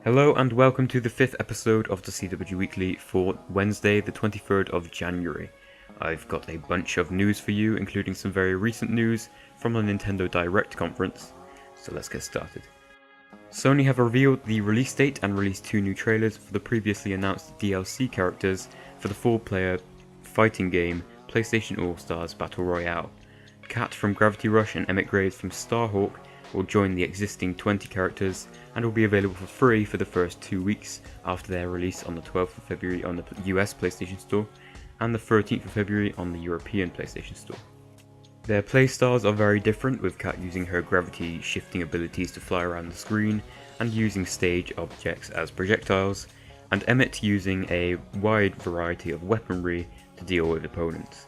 Hello and welcome to the 5th episode of the CWG Weekly for Wednesday the 23rd of January. I've got a bunch of news for you, including some very recent news from the Nintendo Direct conference, so let's get started. Sony have revealed the release date and released 2 new trailers for the previously announced DLC characters for the 4-player fighting game PlayStation AllStars Battle-Royale. Kat from Gravity Rush and Emmett Graves from Starhawk will join the existing 20 characters and will be available for free for the first 2 weeks after their release on the 12th of February on the US PlayStation Store and the 13th of February on the European PlayStation Store. Their playstyles are very different, with Kat using her gravity shifting abilities to fly around the screen and using stage objects as projectiles, and Emmett using a wide variety of weaponry to deal with opponents.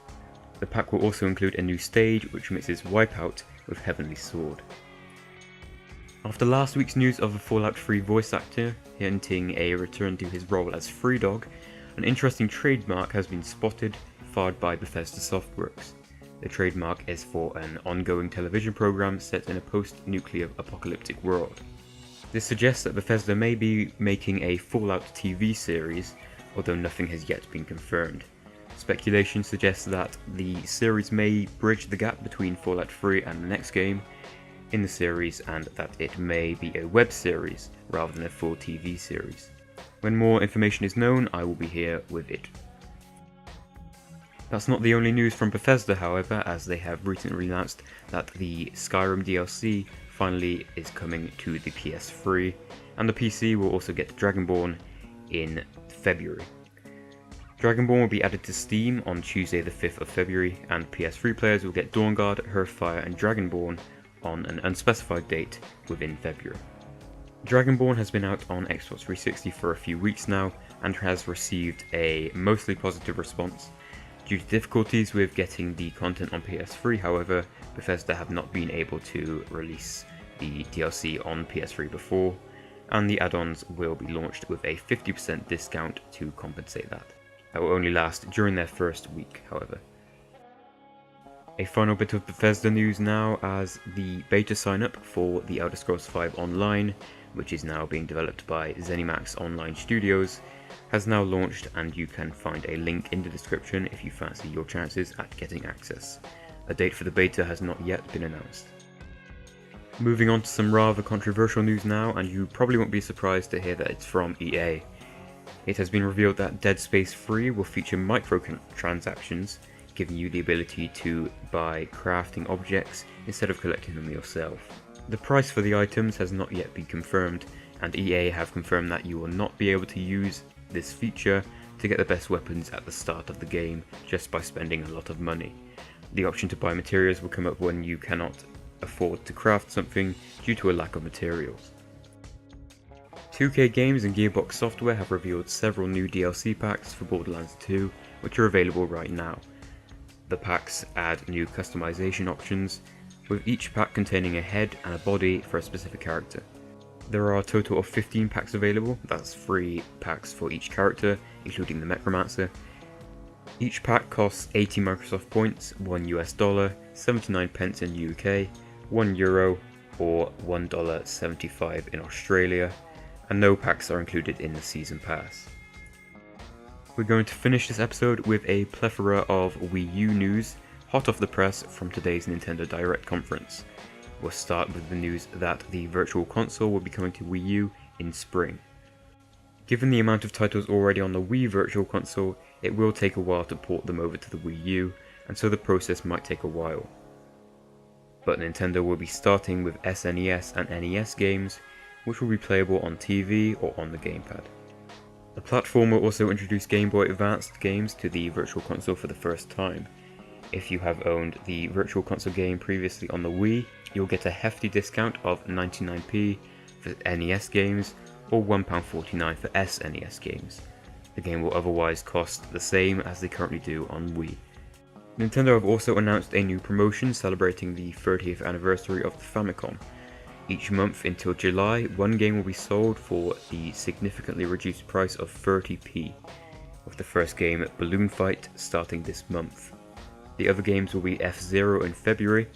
The pack will also include a new stage which mixes Wipeout with Heavenly Sword. After last week's news of a Fallout 3 voice actor hinting a return to his role as Free Dog, an interesting trademark has been spotted, filed by Bethesda Softworks. The trademark is for an ongoing television program set in a post-nuclear apocalyptic world. This suggests that Bethesda may be making a Fallout TV series, although nothing has yet been confirmed. Speculation suggests that the series may bridge the gap between Fallout 3 and the next game in the series, and that it may be a web series rather than a full TV series. When more information is known, I will be here with it. That's not the only news from Bethesda, however, as they have recently announced that the Skyrim DLC finally is coming to the PS3, and the PC will also get Dragonborn in February. Dragonborn will be added to Steam on Tuesday the 5th of February, and PS3 players will get Dawnguard, Hearthfire and Dragonborn on an unspecified date within February. Dragonborn has been out on Xbox 360 for a few weeks now and has received a mostly positive response. Due to difficulties with getting the content on PS3, however, Bethesda have not been able to release the DLC on PS3 before, and the add-ons will be launched with a 50% discount to compensate that. That will only last during their first week, however. A final bit of Bethesda news now, as the beta sign-up for The Elder Scrolls V Online, which is now being developed by ZeniMax Online Studios, has now launched, and you can find a link in the description if you fancy your chances at getting access. A date for the beta has not yet been announced. Moving on to some rather controversial news now, and you probably won't be surprised to hear that it's from EA. It has been revealed that Dead Space 3 will feature microtransactions, giving you the ability to buy crafting objects instead of collecting them yourself. The price for the items has not yet been confirmed, and EA have confirmed that you will not be able to use this feature to get the best weapons at the start of the game just by spending a lot of money. The option to buy materials will come up when you cannot afford to craft something due to a lack of materials. 2K Games and Gearbox Software have revealed several new DLC packs for Borderlands 2, which are available right now. The packs add new customization options, with each pack containing a head and a body for a specific character. There are a total of 15 packs available, that's 3 packs for each character, including the Necromancer. Each pack costs 80 Microsoft points, $1 US, 79 pence in UK, €1 or $1.75 in Australia, and no packs are included in the Season Pass. We're going to finish this episode with a plethora of Wii U news, hot off the press from today's Nintendo Direct conference. We'll start with the news that the Virtual Console will be coming to Wii U in spring. Given the amount of titles already on the Wii Virtual Console, it will take a while to port them over to the Wii U, and so the process might take a while. But Nintendo will be starting with SNES and NES games, which will be playable on TV or on the gamepad. The platform will also introduce Game Boy Advanced games to the Virtual Console for the first time. If you have owned the Virtual Console game previously on the Wii, you'll get a hefty discount of 99p for NES games or £1.49 for SNES games. The game will otherwise cost the same as they currently do on Wii. Nintendo have also announced a new promotion celebrating the 30th anniversary of the Famicom. Each month until July, one game will be sold for the significantly reduced price of 30p, with the first game, Balloon Fight, starting this month. The other games will be F-Zero in February,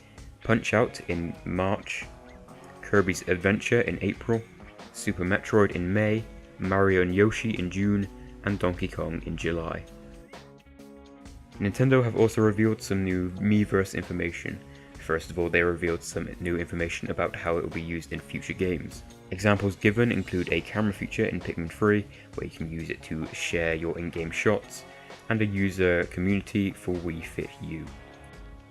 Punch-Out in March, Kirby's Adventure in April, Super Metroid in May, Mario and Yoshi in June, and Donkey Kong in July. Nintendo have also revealed some new Miiverse information. First of all, they revealed some new information about how it will be used in future games. Examples given include a camera feature in Pikmin 3, where you can use it to share your in-game shots, and a user community for Wii Fit U.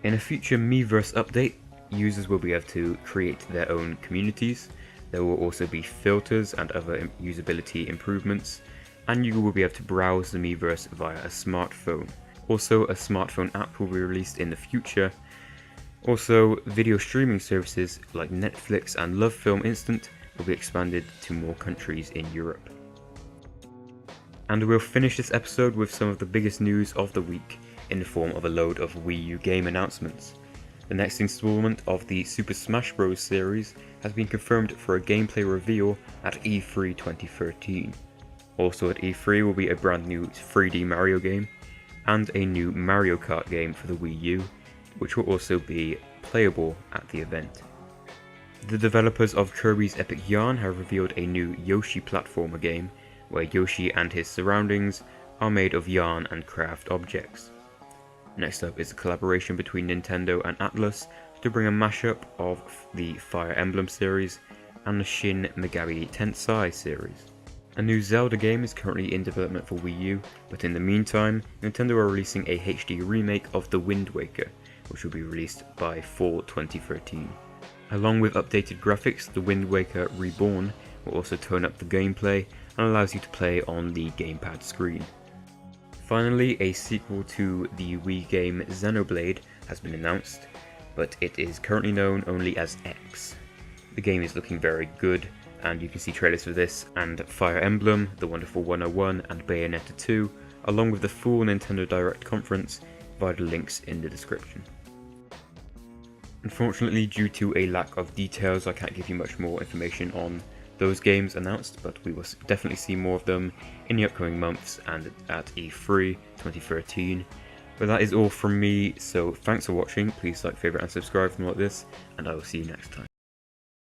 In a future Miiverse update, users will be able to create their own communities. There will also be filters and other usability improvements, and you will be able to browse the Miiverse via a smartphone. Also, a smartphone app will be released in the future. Also, video streaming services like Netflix and LoveFilm Instant will be expanded to more countries in Europe. And we'll finish this episode with some of the biggest news of the week in the form of a load of Wii U game announcements. The next installment of the Super Smash Bros. Series has been confirmed for a gameplay reveal at E3 2013. Also at E3 will be a brand new 3D Mario game, and a new Mario Kart game for the Wii U, which will also be playable at the event. The developers of Kirby's Epic Yarn have revealed a new Yoshi platformer game, where Yoshi and his surroundings are made of yarn and craft objects. Next up is a collaboration between Nintendo and Atlus to bring a mashup of the Fire Emblem series and the Shin-Megami Tensei series. A new Zelda game is currently in development for Wii U, but in the meantime, Nintendo are releasing a HD remake of The Wind Waker, which will be released by fall 2013. Along with updated graphics, The Wind Waker Reborn will also tone up the gameplay and allows you to play on the gamepad screen. Finally, a sequel to the Wii game Xenoblade has been announced, but it is currently known only as X. The game is looking very good, and you can see trailers for this and Fire Emblem, The Wonderful 101 and Bayonetta 2, along with the full Nintendo Direct conference via the links in the description. Unfortunately, due to a lack of details, I can't give you much more information on those games announced, but we will definitely see more of them in the upcoming months and at E3 2013. But that is all from me, so thanks for watching. Please like, favourite and subscribe for more like this, and I will see you next time.